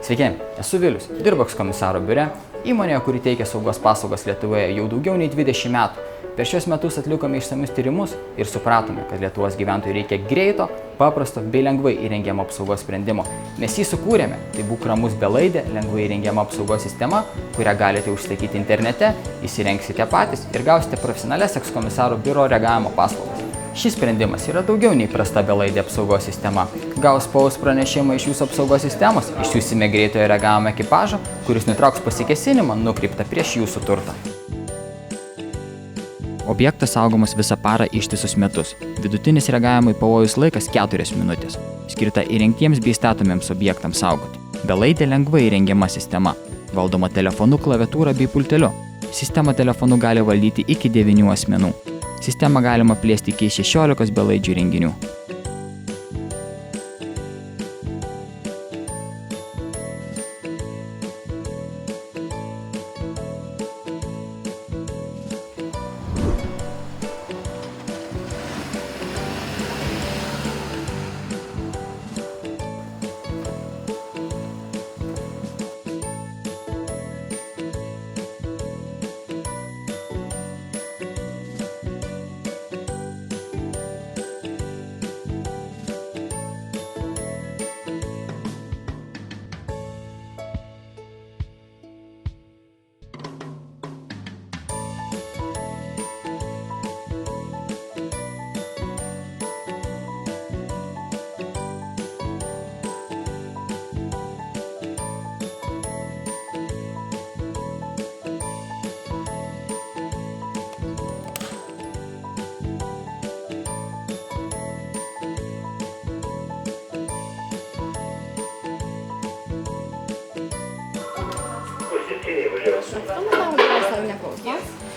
Sveiki, esu Vilius, dirbu komisaro biure, įmonėje, kuri teikia saugos paslaugas Lietuvoje jau daugiau nei 20 metų. Per šios metus atlikome išsamius tyrimus ir supratome, kad Lietuvos gyventojų reikia greito, paprasto bei lengvai įrengiamo apsaugos sprendimo. Mes jį sukūrėme, tai būk ramus belaidė, lengvai įrengiama apsaugos sistema, kurią galite užsakyti internete, įsirengsite patys ir gausite profesionalias ekskomisaro biuro reagavimo paslaugas. Šis sprendimas yra daugiau nei prasta belaidė apsaugos sistema. Gaus pavojus pranešimą iš jūsų apsaugos sistemos, išsiųsime greitojo reagavimo ekipažą, kuris nutrauks pasikėsinimą nukreiptą prieš jūsų turtą. Objektas saugomas visą parą ištisus metus. Vidutinis reagavimo į pavojus laikas 4 minutės. Skirta įrengtiems bei statomiems objektams saugoti. Belaidė lengvai įrengiama sistema. Valdoma telefonu, klaviatūra bei pulteliu. Sistemą telefonu gali valdyti iki 9 asmenų. Sistemą galima plėsti iki 16 belaidžių įrenginių. Komentarų dėl neklausomos.